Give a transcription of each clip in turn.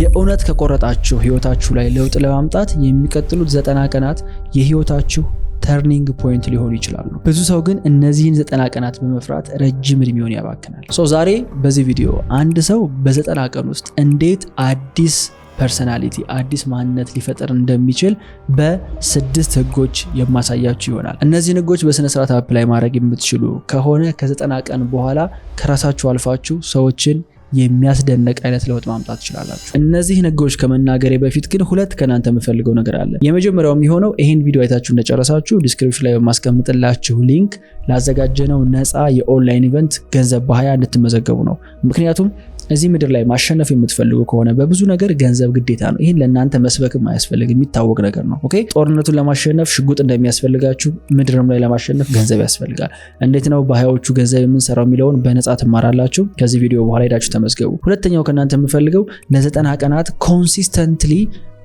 የእውነት ከቆረጣችሁ ህይወታችሁ ላይ ለውጥ ለማምጣት የሚቀጥሉት 90 ቀናት የህይወታችሁ ተርኒንግ ፖይንት ሊሆኑ ይችላሉ። ብዙ ሰው ግን እነዚህን 90 ቀናት በመፍራት ረጅም እድሜውን ያባክናል። ዛሬ በዚህ ቪዲዮ አንድ ሰው በ90 ቀን ውስጥ እንዴት አዲስ ፐርሰናሊቲ አዲስ ማንነት ሊፈጠር እንደሚችል በ6 ህጎች የማሳያችሁ ይሆናል። እነዚህን ህጎች በስነ ስርዓት አፕላይ ማድረግ የምትችሉ ከሆነ ከ90 ቀን በኋላ ከራሳችሁ አልፋችሁ ሰዎችን የሚያስደንቅ አይነት ለውጥ ማምጣት ትችላላችሁ። እነዚህ ህጎች ከመናገሬ በፊት ግን ሁለት ከናንተ የምፈልገው ነገር አለ። የመጀመሪያው የሚሆነው ይሄን ቪዲዮ አይታችሁ እንደጨረሳችሁ ዲስክሪፕሽን ላይ በማስቀምጥላችሁ ሊንክ ላዘጋጀነው ነፃ የኦንላይን ኢቨንት ገንዘብ በ20 እንድትመዘገቡ ነው። ምክንያቱም እዚህ ምድር ላይ ማሸነፍ የምትፈልጉ ከሆነ በብዙ ነገር ገንዘብ ግዴታ ነው። ይሄን ለእናንተ መስበክም አያስፈልግም፣ የሚታወቅ ነገር ነው። ኦኬ፣ ጦርነቱን ለማሸነፍ ሽጉጥ እንደሚያስፈልጋችሁ ምድርም ላይ ለማሸነፍ ገንዘብ ያስፈልጋል። እንዴት ነው በ20ዎቹ ገንዘብ የምንሰራው የሚለውን በነፃ ትማራላችሁ። ከዚህ ቪዲዮ በኋላ ሄዳችሁ ተመዝገቡ። ሁለተኛው ከናንተ የምፈልገው ለ90 ቀናት ኮንሲስተንትሊ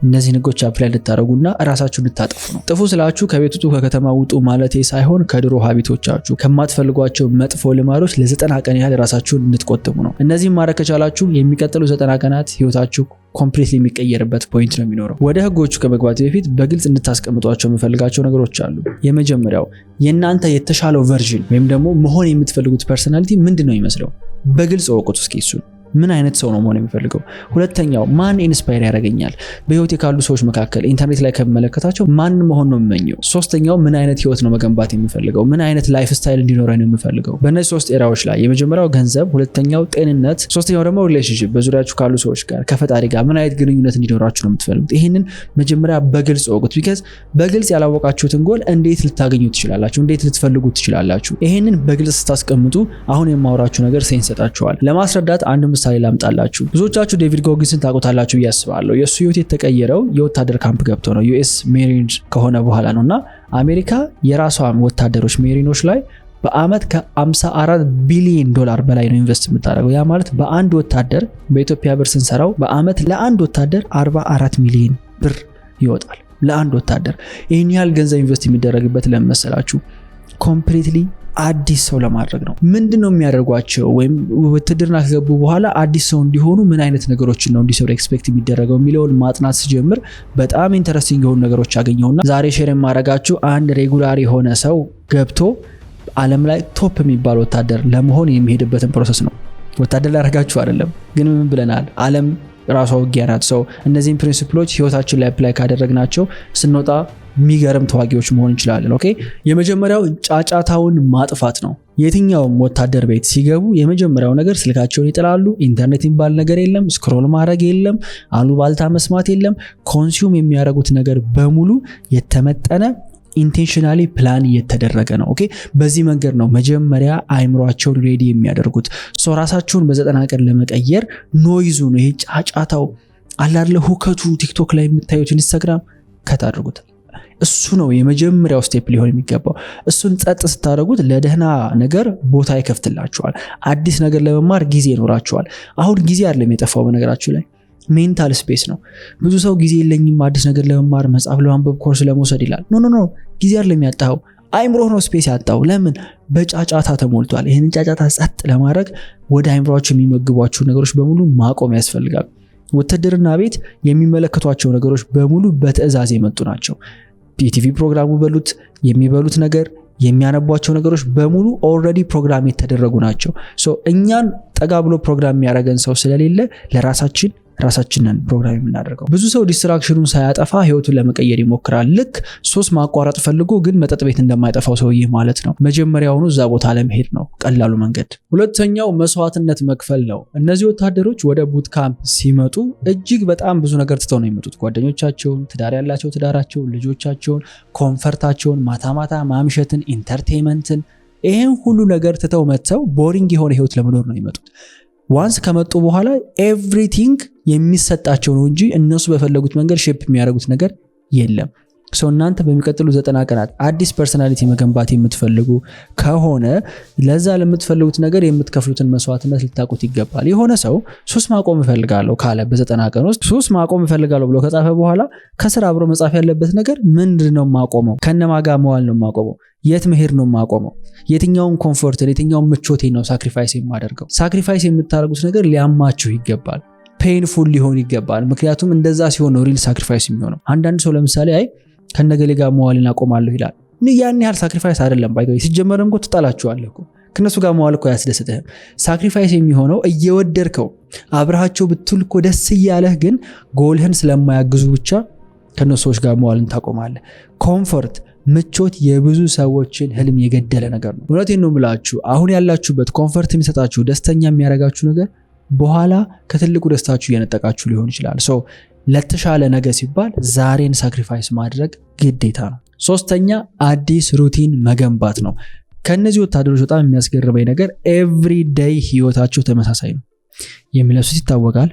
እነዚህ ህጎች አፕላይ ልታረጉና ራሳችሁን ልታጠፉ ነው። ጥፉ ስላችሁ ከቤት ውጡ ከከተማ ውጡ ማለቴ ሳይሆን ከድሮ ሀቢቶቻችሁ ከማትፈልጓቸው መጥፎ ልማዶች ለ90 ቀን ያህል ራሳችሁን እንድትቆጥቡ ነው። እነዚህን ማድረግ ከቻላችሁ የሚቀጥሉ 90 ቀናት ህይወታችሁ ኮምፕሊትሊ የሚቀየርበት ፖይንት ነው የሚኖረው። ወደ ህጎቹ ከመግባት በፊት በግልጽ እንድታስቀምጧቸው የምፈልጋቸው ነገሮች አሉ። የመጀመሪያው የእናንተ የተሻለው ቨርዥን ወይም ደግሞ መሆን የምትፈልጉት ፐርሰናሊቲ ምንድነው የሚመስለው? በግልጽ ወቁት እስኪ እሱን። ምን አይነት ሰው ነው መሆን የሚፈልገው? ሁለተኛው ማን ኢንስፓየር ያደርገኛል? በህይወቴ ካሉ ሰዎች መካከል ኢንተርኔት ላይ ከመለከታቸው ማን መሆን ነው የምመኘው? ሶስተኛው ምን አይነት ህይወት ነው መገንባት የሚፈልገው? ምን አይነት ላይፍ ስታይል እንዲኖረኝ ነው የምፈልገው? በእነዚህ 3 ኤራዎች ላይ የመጀመሪያው ገንዘብ፣ ሁለተኛው ጤንነት፣ ሶስተኛው ደግሞ ሪሌሽንሺፕ፣ በዙሪያችሁ ካሉ ሰዎች ጋር ከፈጣሪ ጋር ምን አይነት ግንኙነት እንዲኖራችሁ ነው የምትፈልጉት? ይህንን መጀመሪያ በግልጽ ወቁት። ቢካዝ በግልጽ ያላወቃችሁትን ጎል እንዴት ልታገኙ ትችላላችሁ? እንዴት ልትፈልጉ ትችላላችሁ? ይህንን በግልጽ ስታስቀምጡ አሁን የማወራችሁ ነገር ሴንስ ይሰጣችኋል። ለማስረዳት አንድ ምሳሌ ላምጣላችሁ። ብዙዎቻችሁ ዴቪድ ጎጊንስን ታውቁታላችሁ ብዬ አስባለሁ። የሱ ህይወት የተቀየረው የወታደር ካምፕ ገብቶ ነው፣ ዩኤስ ሜሪንስ ከሆነ በኋላ ነውና አሜሪካ የራሷ ወታደሮች ሜሪኖች ላይ በአመት ከ54 ቢሊዮን ዶላር በላይ ነው ኢንቨስት የምታደርገው። ያ ማለት በአንድ ወታደር በኢትዮጵያ ብር ስንሰራው በአመት ለአንድ ወታደር 44 ሚሊዮን ብር ይወጣል። ለአንድ ወታደር ይህን ያህል ገንዘብ ኢንቨስት የሚደረግበት ለምን መሰላችሁ? ኮምፕሊትሊ አዲስ ሰው ለማድረግ ነው። ምንድነው የሚያደርጓቸው? ወይም ውትድርና ከገቡ በኋላ አዲስ ሰው እንዲሆኑ ምን አይነት ነገሮችን ነው እንዲሰሩ ኤክስፔክት የሚደረገው የሚለውን ማጥናት ሲጀምር በጣም ኢንተረስቲንግ የሆኑ ነገሮች አገኘሁና ዛሬ ሼር የማደርጋችሁ አንድ ሬጉላር የሆነ ሰው ገብቶ ዓለም ላይ ቶፕ የሚባል ወታደር ለመሆን የሚሄድበትን ፕሮሰስ ነው። ወታደር ላደርጋችሁ አይደለም፣ ግን ምን ብለናል? ዓለም ራሷ ውጊያ ናት። ሰው እነዚህን ፕሪንሲፕሎች ህይወታችን ላይ አፕላይ ካደረግናቸው ስንወጣ የሚገርም ተዋጊዎች መሆን እንችላለን። ኦኬ፣ የመጀመሪያው ጫጫታውን ማጥፋት ነው። የትኛውም ወታደር ቤት ሲገቡ የመጀመሪያው ነገር ስልካቸውን ይጥላሉ። ኢንተርኔት የሚባል ነገር የለም፣ ስክሮል ማድረግ የለም፣ አሉባልታ መስማት የለም። ኮንሱም የሚያደርጉት ነገር በሙሉ የተመጠነ ኢንቴንሽናሊ ፕላን እየተደረገ ነው። ኦኬ፣ በዚህ መንገድ ነው መጀመሪያ አይምሯቸውን ሬዲ የሚያደርጉት። ራሳቸውን በ90 ቀን ለመቀየር ኖይዙ ነው ይሄ ጫጫታው አላለ ሁከቱ ቲክቶክ ላይ የምታዩት ኢንስታግራም ከታደርጉት እሱ ነው የመጀመሪያው ስቴፕ ሊሆን የሚገባው። እሱን ጸጥ ስታደርጉት ለደህና ነገር ቦታ ይከፍትላችኋል። አዲስ ነገር ለመማር ጊዜ ይኖራችኋል። አሁን ጊዜ አይደለም የጠፋው በነገራችሁ ላይ ሜንታል ስፔስ ነው። ብዙ ሰው ጊዜ የለኝም አዲስ ነገር ለመማር መጽሐፍ ለማንበብ ኮርስ ለመውሰድ ይላል። ኖ ጊዜ አይደለም ያጣው፣ አይምሮህ ነው ስፔስ ያጣው። ለምን? በጫጫታ ተሞልቷል። ይሄንን ጫጫታ ጸጥ ለማድረግ ወደ አይምሮአችሁ የሚመግቧችሁ ነገሮች በሙሉ ማቆም ያስፈልጋል። ውትድርና ቤት የሚመለከቷቸው ነገሮች በሙሉ በትዕዛዝ የመጡ ናቸው። የቲቪ ፕሮግራሙ በሉት፣ የሚበሉት ነገር፣ የሚያነቧቸው ነገሮች በሙሉ ኦልሬዲ ፕሮግራም የተደረጉ ናቸው። እኛን ጠጋ ብሎ ፕሮግራም የሚያደርገን ሰው ስለሌለ ራሳችንን ፕሮግራም የምናደርገው። ብዙ ሰው ዲስትራክሽኑን ሳያጠፋ ህይወቱን ለመቀየር ይሞክራል። ልክ ሱስ ማቋረጥ ፈልጎ ግን መጠጥ ቤት እንደማይጠፋው ሰውዬ ማለት ነው። መጀመሪያውኑ እዛ ቦታ ለመሄድ ነው ቀላሉ መንገድ። ሁለተኛው መስዋዕትነት መክፈል ነው። እነዚህ ወታደሮች ወደ ቡት ካምፕ ሲመጡ እጅግ በጣም ብዙ ነገር ትተው ነው የሚመጡት። ጓደኞቻቸውን፣ ትዳር ያላቸው ትዳራቸውን፣ ልጆቻቸውን፣ ኮንፈርታቸውን፣ ማታ ማምሸትን፣ ኢንተርቴይንመንትን፣ ይሄን ሁሉ ነገር ትተው መጥተው ቦሪንግ የሆነ ህይወት ለመኖር ነው የሚመጡት። ዋንስ ከመጡ በኋላ ኤቭሪቲንግ የሚሰጣቸው ነው እንጂ እነሱ በፈለጉት መንገድ ሼፕ የሚያደርጉት ነገር የለም። እናንተ በሚቀጥሉ 90 ቀናት አዲስ ፐርሰናሊቲ መገንባት የምትፈልጉ ከሆነ ለዛ ለምትፈልጉት ነገር የምትከፍሉትን መስዋዕትነት ልታውቁት ይገባል። የሆነ ሰው ሱስ ማቆም እፈልጋለሁ ካለ በ90 ቀን ውስጥ ሱስ ማቆም እፈልጋለሁ ብሎ ከጻፈ በኋላ ከስራ አብሮ መጻፍ ያለበት ነገር ምንድነው? ማቆመው ከነማጋ መዋል ነው ማቆመው፣ የት መሄድ ነው ማቆመው፣ የትኛውን ኮምፎርት የትኛውን ምቾቴ ነው ሳክሪፋይስ የማደርገው። ሳክሪፋይስ የምታደርጉት ነገር ሊያማችሁ ይገባል። ፔንፉል ሊሆን ይገባል። ምክንያቱም እንደዛ ሲሆን ነው ሪል ሳክሪፋይስ የሚሆነው። አንዳንድ ሰው ለምሳሌ አይ ከነገሌ ጋር መዋልን አቆማለሁ ይላል። ያን ያህል ሳክሪፋይስ አይደለም ባይ ሲጀመርም እኮ ትጣላችኋለህ እኮ ከነሱ ጋር መዋል እኮ ያስደስትህም። ሳክሪፋይስ የሚሆነው እየወደድከው አብረሃቸው ብትል እኮ ደስ እያለህ ግን ጎልህን ስለማያግዙ ብቻ ከነሱ ሰዎች ጋር መዋልን ታቆማለህ። ኮምፎርት ምቾት የብዙ ሰዎችን ህልም የገደለ ነገር ነው። እውነቴን ነው የምላችሁ። አሁን ያላችሁበት ኮምፎርት የሚሰጣችሁ ደስተኛ የሚያደርጋችሁ ነገር በኋላ ከትልቁ ደስታችሁ እየነጠቃችሁ ሊሆን ይችላል። ለተሻለ ነገር ሲባል ዛሬን ሳክሪፋይስ ማድረግ ግዴታ ነው። ሶስተኛ አዲስ ሩቲን መገንባት ነው። ከነዚህ ወታደሮች በጣም የሚያስገርመኝ ነገር ኤቭሪ ዴይ ህይወታቸው ተመሳሳይ ነው። የሚለብሱት ይታወቃል፣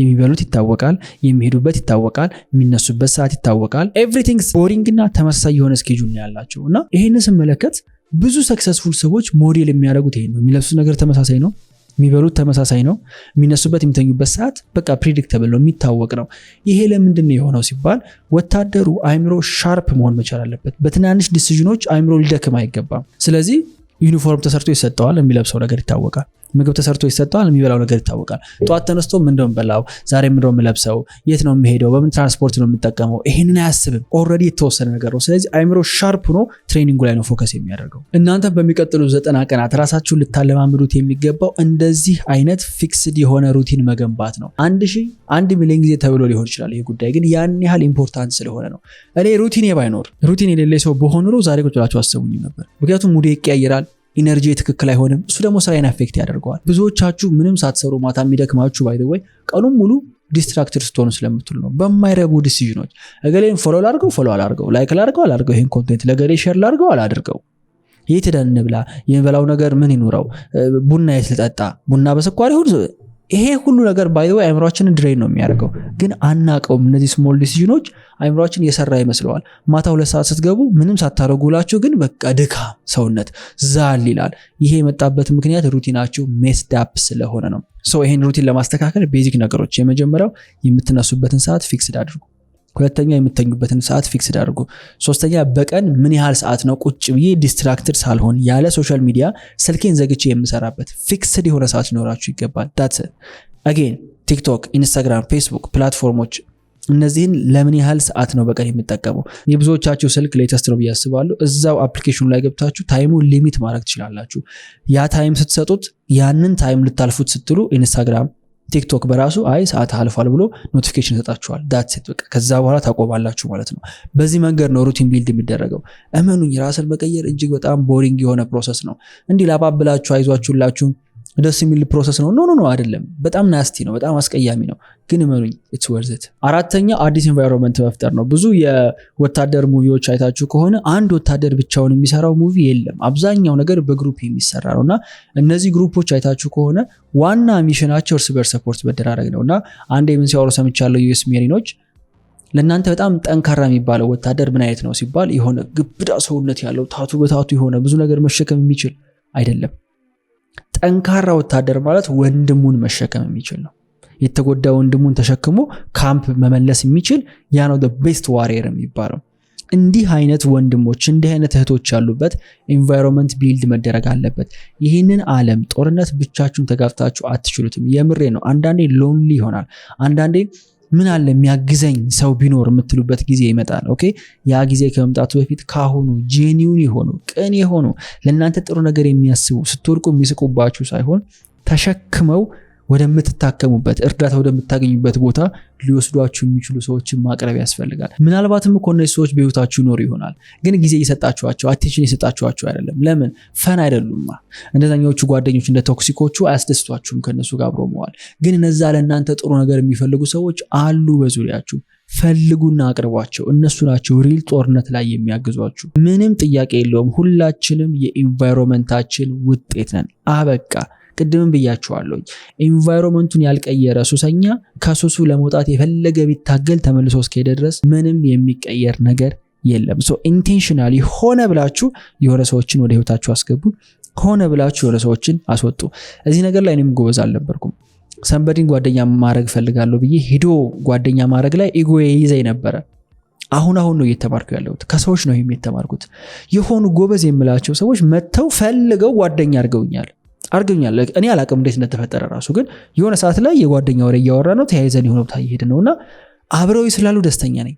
የሚበሉት ይታወቃል፣ የሚሄዱበት ይታወቃል፣ የሚነሱበት ሰዓት ይታወቃል። ኤቭሪቲንግ ቦሪንግ እና ተመሳሳይ የሆነ ስኬጁል ነው ያላቸው እና ይሄንን ስመለከት ብዙ ሰክሰስፉል ሰዎች ሞዴል የሚያደርጉት ይሄን ነው። የሚለብሱት ነገር ተመሳሳይ ነው፣ የሚበሉት ተመሳሳይ ነው፣ የሚነሱበት የሚተኙበት ሰዓት በቃ ፕሪዲክተብል ነው፣ የሚታወቅ ነው። ይሄ ለምንድን ነው የሆነው ሲባል ወታደሩ አይምሮ ሻርፕ መሆን መቻል አለበት። በትናንሽ ዲሲዥኖች አይምሮ ሊደክም አይገባም። ስለዚህ ዩኒፎርም ተሰርቶ ይሰጠዋል፣ የሚለብሰው ነገር ይታወቃል። ምግብ ተሰርቶ ይሰጠዋል፣ የሚበላው ነገር ይታወቃል። ጧት ተነስቶ ምንድነው የምበላው፣ ዛሬ ምንድነው የምለብሰው፣ የት ነው የምሄደው፣ በምን ትራንስፖርት ነው የምጠቀመው፣ ይሄንን አያስብም። ኦልሬዲ የተወሰነ ነገር ነው። ስለዚህ አይምሮ ሻርፕ ነው፣ ትሬኒንጉ ላይ ነው ፎከስ የሚያደርገው። እናንተ በሚቀጥሉ 90 ቀናት ራሳችሁን ልታለማምዱት የሚገባው እንደዚህ አይነት ፊክስድ የሆነ ሩቲን መገንባት ነው። 1 ሚሊዮን ጊዜ ተብሎ ሊሆን ይችላል ይሄ ጉዳይ፣ ግን ያን ያህል ኢምፖርታንት ስለሆነ ነው። እኔ ሩቲን ባይኖር ሩቲን የሌለ ሰው በሆነ ኖሮ ዛሬ ቁጭ ብላችሁ አሰቡኝ ነበር። ምክንያቱም ሙዴ ይቀያየራል፣ ኢነርጂ ትክክል አይሆንም። እሱ ደግሞ ስራዬን አፌክት ያደርገዋል። ብዙዎቻችሁ ምንም ሳትሰሩ ማታ የሚደክማችሁ ባይ ዘ ወይ ቀኑን ሙሉ ዲስትራክትድ ስትሆኑ ስለምትሉ ነው። በማይረቡ ዲሲዥኖች እገሌን ፎሎ አላርገው፣ ላይክ አላርገው፣ ይሄን ኮንቴንት ለገሌ ሼር ላርገው አላድርገው፣ የት ሄደን እንብላ፣ የሚበላው ነገር ምን ይኑረው፣ ቡና የት ልጠጣ፣ ቡና በስኳር ይሁን። ይሄ ሁሉ ነገር ባይ ዘ ወይ አይምሮአችንን ድሬን ነው የሚያደርገው፣ ግን አናቀውም። እነዚህ ስሞል ዲሲዥኖች አይምሮአችን እየሰራ ይመስለዋል። ማታ 2 ሰዓት ስትገቡ ምንም ሳታረጉላችሁ ግን በቃ ድካም፣ ሰውነት ዛል ይላል። ይሄ የመጣበት ምክንያት ሩቲናችሁ ሜስድ አፕ ስለሆነ ነው። ይሄን ሩቲን ለማስተካከል ቤዚክ ነገሮች፣ የመጀመሪያው የምትነሱበትን ሰዓት ፊክስድ አድርጉ። ሁለተኛ የምትተኙበትን ሰዓት ፊክስድ አድርጉ። ሶስተኛ በቀን ምን ያህል ሰዓት ነው ቁጭ ብዬ ዲስትራክትድ ሳልሆን ያለ ሶሻል ሚዲያ ስልኬን ዘግቼ የምሰራበት ፊክስድ የሆነ ሰዓት ሊኖራችሁ ይገባል። ዳትስ አጌን ቲክቶክ፣ ኢንስታግራም፣ ፌስቡክ ፕላትፎርሞች እነዚህን ለምን ያህል ሰዓት ነው በቀን የምትጠቀመው? የብዙዎቻችሁ ስልክ ሌተስት ነው ብዬ አስባለሁ። እዛው አፕሊኬሽኑ ላይ ገብታችሁ ታይሙን ሊሚት ማድረግ ትችላላችሁ። ያ ታይም ስትሰጡት ያንን ታይም ልታልፉት ስትሉ ኢንስታግራም ቲክቶክ በራሱ አይ ሰዓት አልፏል ብሎ ኖቲፊኬሽን ይሰጣችኋል። ዳትስ ኢት በቃ ከዛ በኋላ ታቆማላችሁ ማለት ነው። በዚህ መንገድ ነው ሩቲን ቢልድ የሚደረገው። እመኑኝ ራስን መቀየር እጅግ በጣም ቦሪንግ የሆነ ፕሮሰስ ነው። እንዲህ ላባብላችሁ አይዟችሁላችሁ ደስ የሚል ፕሮሰስ ነው። ኖ አይደለም። በጣም ናስቲ ነው፣ በጣም አስቀያሚ ነው። ግን እመኑኝ ኢትስ ወርዝ ኢት። አራተኛ አዲስ ኤንቫይሮንመንት መፍጠር ነው። ብዙ የወታደር ሙቪዎች አይታችሁ ከሆነ አንድ ወታደር ብቻውን የሚሰራው ሙቪ የለም። አብዛኛው ነገር በግሩፕ የሚሰራ ነውና እነዚህ ግሩፖች አይታችሁ ከሆነ ዋና ሚሽናቸው እርስ በርስ ሰፖርት መደራረግ ነውና አንዴ ምን ሲያወሩ ሰምቻለሁ ዩኤስ ሜሪኖች ለእናንተ በጣም ጠንካራ የሚባለው ወታደር ምን አይነት ነው ሲባል የሆነ ግብዳ ሰውነት ያለው ታቱ በታቱ የሆነ ብዙ ነገር መሸከም የሚችል አይደለም። ጠንካራ ወታደር ማለት ወንድሙን መሸከም የሚችል ነው። የተጎዳ ወንድሙን ተሸክሞ ካምፕ መመለስ የሚችል ያ ነው the best warrior የሚባለው። እንዲህ አይነት ወንድሞች እንዲህ አይነት እህቶች ያሉበት ኤንቫይሮንመንት ቢልድ መደረግ አለበት። ይህንን ዓለም ጦርነት ብቻችሁን ተጋፍታችሁ አትችሉትም። የምሬ ነው። አንዳንዴ ሎንሊ ይሆናል። አንዳንዴ ምን አለ የሚያግዘኝ ሰው ቢኖር የምትሉበት ጊዜ ይመጣል። ኦኬ ያ ጊዜ ከመምጣቱ በፊት ካሁኑ ጄኒውን የሆኑ ቅን የሆኑ ለእናንተ ጥሩ ነገር የሚያስቡ ስትወድቁ የሚስቁባችሁ ሳይሆን ተሸክመው ወደምትታከሙበት እርዳታ ወደምታገኙበት ቦታ ሊወስዷችሁ የሚችሉ ሰዎችን ማቅረብ ያስፈልጋል። ምናልባትም እኮ እነዚህ ሰዎች በህይወታችሁ ይኖሩ ይሆናል፣ ግን ጊዜ እየሰጣችኋቸው አቴንሽን እየሰጣችኋቸው አይደለም። ለምን? ፈን አይደሉማ። እንደዛኞቹ ጓደኞች እንደ ቶክሲኮቹ አያስደስቷችሁም ከነሱ ጋር አብሮ መዋል። ግን እነዛ ለእናንተ ጥሩ ነገር የሚፈልጉ ሰዎች አሉ በዙሪያችሁ። ፈልጉና አቅርቧቸው። እነሱ ናቸው ሪል ጦርነት ላይ የሚያግዟችሁ። ምንም ጥያቄ የለውም። ሁላችንም የኢንቫይሮንመንታችን ውጤት ነን። አበቃ። ቅድምም ብያችኋለሁ። ኢንቫይሮንመንቱን ያልቀየረ ሱሰኛ ከሱሱ ለመውጣት የፈለገ ቢታገል ተመልሶ እስከሄደ ድረስ ምንም የሚቀየር ነገር የለም። ኢንቴንሽናሊ ሆነ ብላችሁ የሆነ ሰዎችን ወደ ህይወታችሁ አስገቡ። ሆነ ብላችሁ የሆነ ሰዎችን አስወጡ። እዚህ ነገር ላይ እኔም ጎበዝ አልነበርኩም። ሰንበዲን ጓደኛ ማድረግ ፈልጋለሁ ብዬ ሄዶ ጓደኛ ማድረግ ላይ ኢጎዬ ይዘኝ ነበረ። አሁን ነው እየተማርኩ ያለሁት። ከሰዎች ነው የተማርኩት። የሆኑ ጎበዝ የምላቸው ሰዎች መተው ፈልገው ጓደኛ አድርገውኛል። አርገኛል። እኔ አላቅም እንዴት እንደተፈጠረ ራሱ ግን የሆነ ሰዓት ላይ የጓደኛ ወሬ እያወራ ነው ተያይዘን የሆነ ቦታ እየሄድን ነውና አብረው ስላሉ ደስተኛ ነኝ።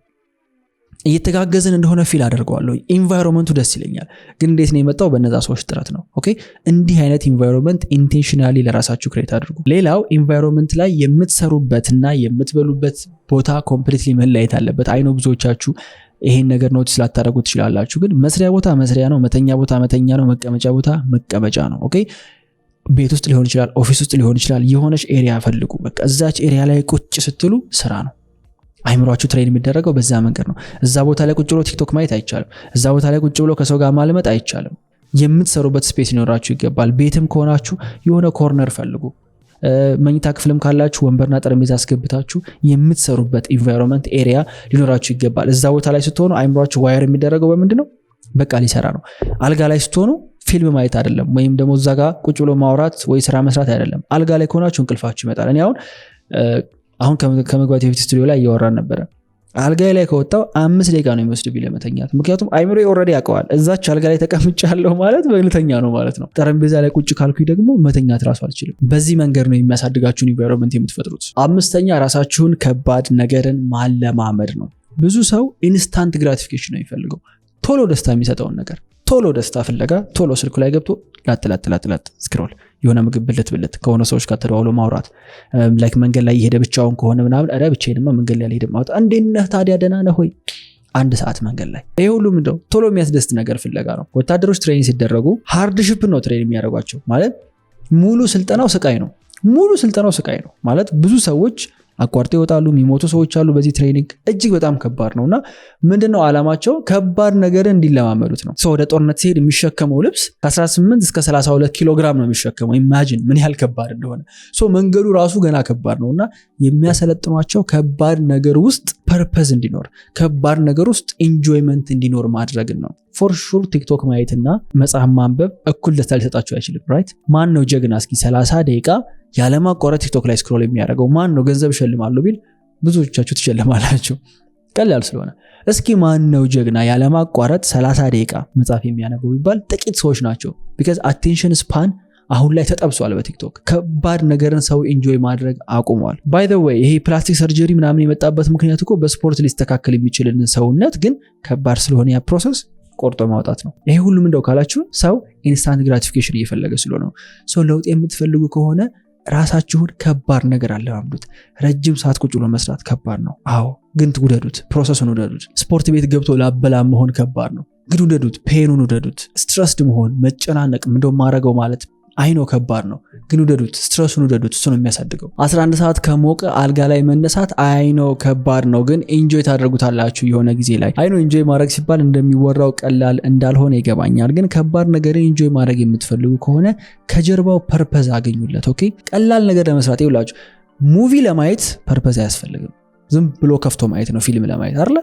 እየተጋገዝን እንደሆነ ፊል አደርገዋለሁ። ኢንቫይሮንመንቱ ደስ ይለኛል። ግን እንዴት ነው የመጣው? በእነዛ ሰዎች ጥረት ነው። ኦኬ እንዲህ አይነት ኢንቫይሮንመንት ኢንቴንሽናሊ ለራሳችሁ ክሬት አድርጉ። ሌላው ኢንቫይሮንመንት ላይ የምትሰሩበትና የምትበሉበት ቦታ ኮምፕሊትሊ መለየት አለበት። አይኖ ብዙዎቻችሁ ይሄን ነገር ኖቲስ ላታደርጉ ትችላላችሁ። ግን መስሪያ ቦታ መስሪያ ነው፣ መተኛ ቦታ መተኛ ነው፣ መቀመጫ ቦታ መቀመጫ ነው። ኦኬ ቤት ውስጥ ሊሆን ይችላል፣ ኦፊስ ውስጥ ሊሆን ይችላል። የሆነች ኤሪያ ፈልጉ። በቃ እዛች ኤሪያ ላይ ቁጭ ስትሉ ስራ ነው። አይምሯችሁ ትሬን የሚደረገው በዛ መንገድ ነው። እዛ ቦታ ላይ ቁጭ ብሎ ቲክቶክ ማየት አይቻልም። እዛ ቦታ ላይ ቁጭ ብሎ ከሰው ጋር ማልመጥ አይቻልም። የምትሰሩበት ስፔስ ሊኖራችሁ ይገባል። ቤትም ከሆናችሁ የሆነ ኮርነር ፈልጉ። መኝታ ክፍልም ካላችሁ ወንበርና ጠረጴዛ አስገብታችሁ የምትሰሩበት ኢንቫይሮንመንት ኤሪያ ሊኖራችሁ ይገባል። እዛ ቦታ ላይ ስትሆኑ አይምሯችሁ ዋየር የሚደረገው በምንድነው? በቃ ሊሰራ ነው። አልጋ ላይ ስትሆኑ ፊልም ማየት አይደለም፣ ወይም ደግሞ እዛ ጋር ቁጭ ብሎ ማውራት ወይ ስራ መስራት አይደለም። አልጋ ላይ ከሆናችሁ እንቅልፋችሁ ይመጣል። እኔ አሁን ከመግባት በፊት ስቱዲዮ ላይ እያወራን ነበረ። አልጋይ ላይ ከወጣው 5 ደቂቃ ነው የሚወስድብኝ ለመተኛት። ምክንያቱም አይምሮ ኦልሬዲ ያውቀዋል እዛች አልጋ ላይ ተቀምጫለሁ ማለት በልተኛ ነው ማለት ነው። ጠረጴዛ ላይ ቁጭ ካልኩኝ ደግሞ መተኛት ራሱ አልችልም። በዚህ መንገድ ነው የሚያሳድጋችሁን ኢንቫይሮንመንት የምትፈጥሩት። 5ኛ ራሳችሁን ከባድ ነገርን ማለማመድ ነው። ብዙ ሰው ኢንስታንት ግራቲፊኬሽን ነው የሚፈልገው፣ ቶሎ ደስታ የሚሰጠውን ነገር። ቶሎ ደስታ ፍለጋ ቶሎ ስልኩ ላይ ገብቶ ላጥላጥላጥላጥ ስክሮል፣ የሆነ ምግብ ብልት ከሆነ ሰዎች ጋር ተደዋውሎ ማውራት፣ ላይክ መንገድ ላይ እየሄደ ብቻውን ከሆነ ምናምን አረ ብቻዬንማ መንገድ ላይ አልሄድም ማውራት። እንዴት ነህ ታዲያ ደህና ነህ ሆይ? 1 ሰዓት መንገድ ላይ። ይሄ ሁሉ ምንድነው? ቶሎ የሚያስደስት ነገር ፍለጋ ነው። ወታደሮች ትሬኒንግ ሲደረጉ ሃርድሺፕ ነው ትሬኒንግ የሚያደርጓቸው። ማለት ሙሉ ስልጠናው ስቃይ ነው። ማለት ብዙ ሰዎች አቋርጠው ይወጣሉ፣ የሚሞቱ ሰዎች አሉ በዚህ ትሬኒንግ። እጅግ በጣም ከባድ ነውና ምንድነው ዓላማቸው? ከባድ ነገር እንዲለማመዱት ነው። ሰው ወደ ጦርነት ሲሄድ የሚሸከመው ልብስ ከ18 እስከ 32 ኪሎ ግራም ነው የሚሸከመው። ኢማጂን ምን ያህል ከባድ እንደሆነ። መንገዱ ራሱ ገና ከባድ ነውና የሚያሰለጥኗቸው ከባድ ነገር ውስጥ ፐርፐዝ እንዲኖር፣ ከባድ ነገር ውስጥ ኢንጆይመንት እንዲኖር ማድረግን ነው። ፎር ሹር ቲክቶክ ማየትና መጽሐፍ ማንበብ እኩል ደስታ ሊሰጣቸው አይችልም። ራይት? ማን ነው ጀግና? እስኪ 30 ደቂቃ ያለማቋረጥ ቲክቶክ ላይ ስክሮል የሚያደርገው ማን ነው? ገንዘብ እሸልማለሁ ቢል ብዙዎቻችሁ ትሸልማላችሁ ቀላል ስለሆነ። እስኪ ማን ነው ጀግና ያለማቋረጥ 30 ደቂቃ መጽሐፍ የሚያነበው ቢባል ጥቂት ሰዎች ናቸው። ቢካዝ አቴንሽን ስፓን አሁን ላይ ተጠብሷል በቲክቶክ። ከባድ ነገርን ሰው ኢንጆይ ማድረግ አቁሟል። ባይ ዘ ዌይ ይሄ ፕላስቲክ ሰርጀሪ ምናምን የመጣበት ምክንያት እኮ በስፖርት ሊስተካከል የሚችልን ሰውነት ግን ከባድ ስለሆነ ያ ፕሮሰስ ቆርጦ ማውጣት ነው። ይሄ ሁሉም እንደው ካላችሁ ሰው ኢንስታንት ግራቲፊኬሽን እየፈለገ ስለሆነ ነው። ለውጥ የምትፈልጉ ከሆነ ራሳችሁን ከባድ ነገር አለማምዱት። ረጅም ሰዓት ቁጭ ብሎ መስራት ከባድ ነው። አዎ፣ ግን ውደዱት፣ ፕሮሰሱን ውደዱት። ስፖርት ቤት ገብቶ ላበላ መሆን ከባድ ነው፣ ግን ውደዱት፣ ፔኑን ውደዱት። ስትረስድ መሆን መጨናነቅ እንደው ማረገው ማለት አይኖ ከባድ ነው፣ ግን ውደዱት፣ ስትረሱን ውደዱት። እሱ ነው የሚያሳድገው። 11 ሰዓት ከሞቀ አልጋ ላይ መነሳት አይኖ ከባድ ነው፣ ግን ኢንጆይ ታደርጉታላችሁ የሆነ ጊዜ ላይ። አይኖ ኢንጆይ ማድረግ ሲባል እንደሚወራው ቀላል እንዳልሆነ ይገባኛል። ግን ከባድ ነገርን ኢንጆይ ማድረግ የምትፈልጉ ከሆነ ከጀርባው ፐርፐዝ አገኙለት። ኦኬ፣ ቀላል ነገር ለመስራት ይውላችሁ። ሙቪ ለማየት ፐርፐዝ አያስፈልግም። ዝም ብሎ ከፍቶ ማየት ነው ፊልም ለማየት አይደል?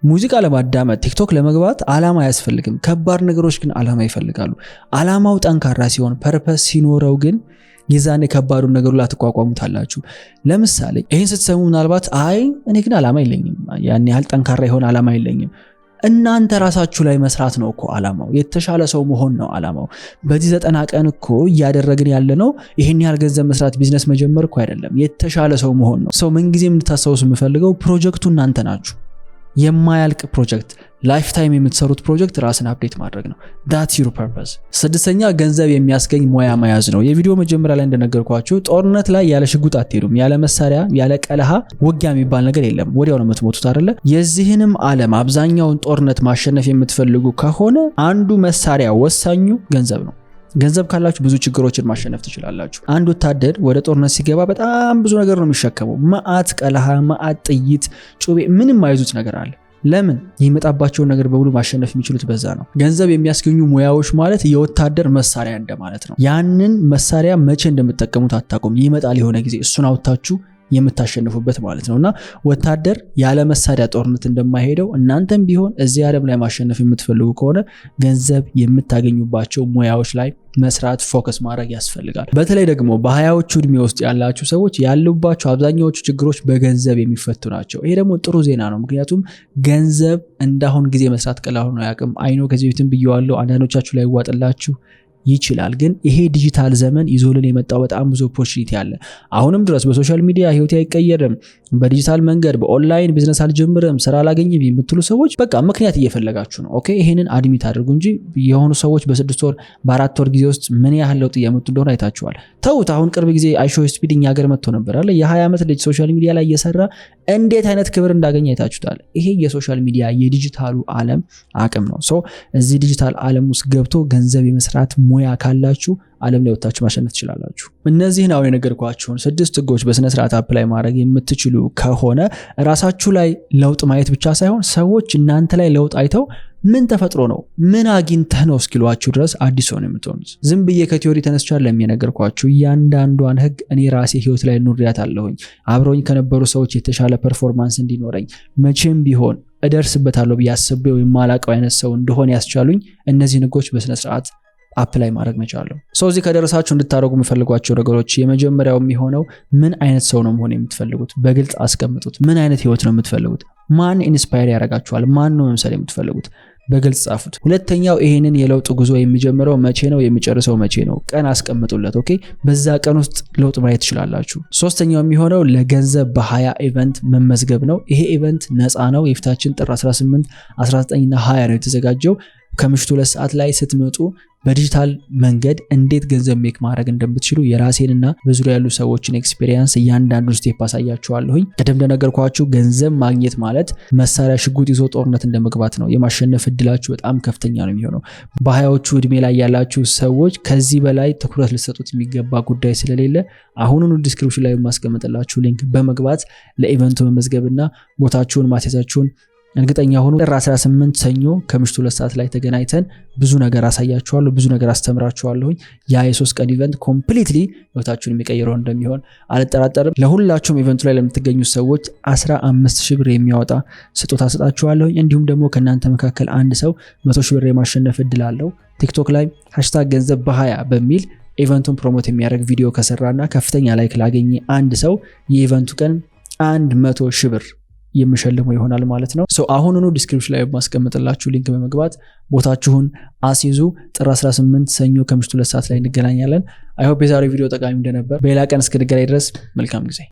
ሙዚቃ ለማዳመጥ ቲክቶክ ለመግባት ዓላማ አያስፈልግም። ከባድ ነገሮች ግን ዓላማ ይፈልጋሉ። ዓላማው ጠንካራ ሲሆን ፐርፐስ ሲኖረው ግን የዛኔ ከባዱን ነገሩ ላትቋቋሙታላችሁ። ለምሳሌ ይሄን ስትሰሙ ምናልባት እኔ ግን ዓላማ የለኝም፣ ያን ያህል ጠንካራ የሆነ ዓላማ የለኝም። እናንተ ራሳችሁ ላይ መስራት ነው እኮ ዓላማው። የተሻለ ሰው መሆን ነው ዓላማው። በዚህ 90 ቀን እኮ እያደረግን ያለነው ይሄን ያህል ገንዘብ መስራት ቢዝነስ መጀመር እኮ አይደለም፣ የተሻለ ሰው መሆን ነው። ምንጊዜም እንድታስታውሱ የምፈልገው ፕሮጀክቱ እናንተ ናችሁ። የማያልቅ ፕሮጀክት፣ ላይፍ ታይም የምትሰሩት ፕሮጀክት ራስን አፕዴት ማድረግ ነው። that's your purpose። 6ኛ ገንዘብ የሚያስገኝ ሙያ መያዝ ነው። የቪዲዮ መጀመሪያ ላይ እንደነገርኳችሁ ጦርነት ላይ ያለ ሽጉጥ አትሄዱም። ያለ መሳሪያ ያለ ቀለሃ ውጊያ የሚባል ነገር የለም። ወዲያው ነው የምትሞቱት አይደለ? የዚህንም ዓለም አብዛኛውን ጦርነት ማሸነፍ የምትፈልጉ ከሆነ አንዱ መሳሪያ ወሳኙ ገንዘብ ነው። ገንዘብ ካላችሁ ብዙ ችግሮችን ማሸነፍ ትችላላችሁ። አንድ ወታደር ወደ ጦርነት ሲገባ በጣም ብዙ ነገር ነው የሚሸከመው። መዓት ቀለሃ፣ መዓት ጥይት፣ ጩቤ፣ ምንም አይዙት ነገር አለ። ለምን? የሚመጣባቸውን ነገር በሙሉ ማሸነፍ የሚችሉት በዛ ነው። ገንዘብ የሚያስገኙ ሙያዎች ማለት የወታደር መሳሪያ እንደማለት ነው። ያንን መሳሪያ መቼ እንደምትጠቀሙት አታውቁም። ይመጣል የሆነ ጊዜ፣ እሱን አውጥታችሁ የምታሸንፉበት ማለት ነውና ወታደር ያለ መሳሪያ ጦርነት እንደማይሄደው እናንተም ቢሆን እዚህ ዓለም ላይ ማሸነፍ የምትፈልጉ ከሆነ ገንዘብ የምታገኙባቸው ሙያዎች ላይ መስራት ፎከስ ማድረግ ያስፈልጋል። በተለይ ደግሞ በ20ዎቹ እድሜ ውስጥ ያላችሁ ሰዎች ያሉባቸው አብዛኛዎቹ ችግሮች በገንዘብ የሚፈቱ ናቸው። ይሄ ደግሞ ጥሩ ዜና ነው። ምክንያቱም ገንዘብ እንዳሁን ጊዜ መስራት ቀላል ነው ያቅም አይኖ ከዚህ በፊትም ብየዋለሁ። አንዳንዶቻችሁ ላይ ይዋጥላችሁ ይችላል። ግን ይሄ ዲጂታል ዘመን ይዞልን የመጣው በጣም ብዙ ኦፖርቹኒቲ አለ። አሁንም ድረስ በሶሻል ሚዲያ ህይወቴ አይቀየርም፣ በዲጂታል መንገድ በኦንላይን ቢዝነስ አልጀምርም፣ ስራ አላገኝም የምትሉ ሰዎች በቃ ምክንያት እየፈለጋችሁ ነው። ኦኬ ይሄንን አድሚት አድርጉ እንጂ የሆኑ ሰዎች በ6 ወር በ4 ወር ጊዜ ውስጥ ምን ያህል ለውጥ እያመጡ እንደሆነ አይታችኋል። ተውት። አሁን ቅርብ ጊዜ አይሾ ስፒድ እኛ ሀገር መጥቶ ነበር አለ። የ20 ዓመት ልጅ ሶሻል ሚዲያ ላይ እየሰራ እንዴት አይነት ክብር እንዳገኘ አይታችሁታል። ይሄ የሶሻል ሚዲያ የዲጂታሉ ዓለም አቅም ነው። ሶ እዚህ ዲጂታል ዓለም ውስጥ ገብቶ ገንዘብ የመስራት ሙያ ካላችሁ ዓለም ላይ ወጣችሁ ማሸነፍ ትችላላችሁ። እነዚህን አሁን የነገርኳችሁን 6 ህጎች በስነ ስርዓት አፕላይ ማድረግ የምትችሉ ከሆነ ራሳችሁ ላይ ለውጥ ማየት ብቻ ሳይሆን ሰዎች እናንተ ላይ ለውጥ አይተው ምን ተፈጥሮ ነው ምን አግኝተህ ነው እስኪሏችሁ ድረስ አዲስ ሆነ የምትሆኑት። ዝም ብዬ ከቲዮሪ ተነስቻለሁ የሚነገርኳችሁ እያንዳንዷን ህግ እኔ ራሴ ህይወት ላይ ኑሪያታለሁኝ። አብረውኝ ከነበሩ ሰዎች የተሻለ ፐርፎርማንስ እንዲኖረኝ መቼም ቢሆን እደርስበታለሁ ብዬ አስቤው የማላቀው አይነት ሰው እንደሆነ ያስቻሉኝ እነዚህ ህጎች በስነ ስርዓት አፕላይ ማድረግ መቻለሁ። እዚህ ከደረሳችሁ እንድታደርጉ የምፈልጓቸው ነገሮች የመጀመሪያው የሚሆነው ምን አይነት ሰው ነው መሆን የምትፈልጉት? በግልጽ አስቀምጡት። ምን አይነት ህይወት ነው የምትፈልጉት? ማን ኢንስፓየር ያደርጋችኋል? ማን ነው መምሰል የምትፈልጉት? በግልጽ ጻፉት። ሁለተኛው ይሄንን የለውጥ ጉዞ የሚጀምረው መቼ ነው የሚጨርሰው መቼ ነው? ቀን አስቀምጡለት። ኦኬ በዛ ቀን ውስጥ ለውጥ ማየት ትችላላችሁ። ሶስተኛው የሚሆነው ለገንዘብ በ20 ኢቨንት መመዝገብ ነው። ይሄ ኢቨንት ነፃ ነው። የፊታችን ጥር 18፣ 19 እና 20 ነው የተዘጋጀው። ከምሽቱ 2 ሰዓት ላይ ስትመጡ በዲጂታል መንገድ እንዴት ገንዘብ ሜክ ማድረግ እንደምትችሉ የራሴንና በዙሪያ ያሉ ሰዎችን ኤክስፒሪየንስ እያንዳንዱ ስቴፕ አሳያችኋለሁኝ። ቀደም እንደነገርኳችሁ ገንዘብ ማግኘት ማለት መሳሪያ ሽጉጥ ይዞ ጦርነት እንደመግባት ነው። የማሸነፍ እድላችሁ በጣም ከፍተኛ ነው የሚሆነው። በ20ዎቹ እድሜ ላይ ያላችሁ ሰዎች ከዚህ በላይ ትኩረት ልትሰጡት የሚገባ ጉዳይ ስለሌለ አሁኑኑ ዲስክሪፕሽን ላይ ማስቀመጥላችሁ ሊንክ በመግባት ለኢቨንቱ መመዝገብና ቦታችሁን ማስያዛችሁን እርግጠኛ ሆኑ። ጥር 18 ሰኞ ከምሽቱ 2 ሰዓት ላይ ተገናኝተን ብዙ ነገር አሳያችኋለሁ፣ ብዙ ነገር አስተምራችኋለሁ። ያ የ3 ቀን ኢቨንት ኮምፕሊትሊ ህይወታችሁን የሚቀይረው እንደሚሆን አልጠራጠርም። ለሁላችሁም ኢቨንቱ ላይ ለምትገኙ ሰዎች 15,000 ብር የሚያወጣ ስጦታ ሰጣችኋለሁ። እንዲሁም ደግሞ ከናንተ መካከል አንድ ሰው 100,000 ብር የማሸነፍ እድል አለው። ቲክቶክ ላይ #ገንዘብ በ20 በሚል ኢቨንቱን ፕሮሞት የሚያደርግ ቪዲዮ ከሰራና ከፍተኛ ላይክ ላገኘ አንድ ሰው የኢቨንቱ ቀን 100,000 ብር የምሸልመው ይሆናል ማለት ነው። አሁኑኑ ዲስክሪፕሽን ላይ ማስቀመጥላችሁ ሊንክ በመግባት ቦታችሁን አስይዙ። ጥር 18 ሰኞ ከምሽቱ 2 ሰዓት ላይ እንገናኛለን። አይ ሆፕ የዛሬው ቪዲዮ ጠቃሚ እንደነበር። በሌላ ቀን እስክንገናኝ ድረስ መልካም ጊዜ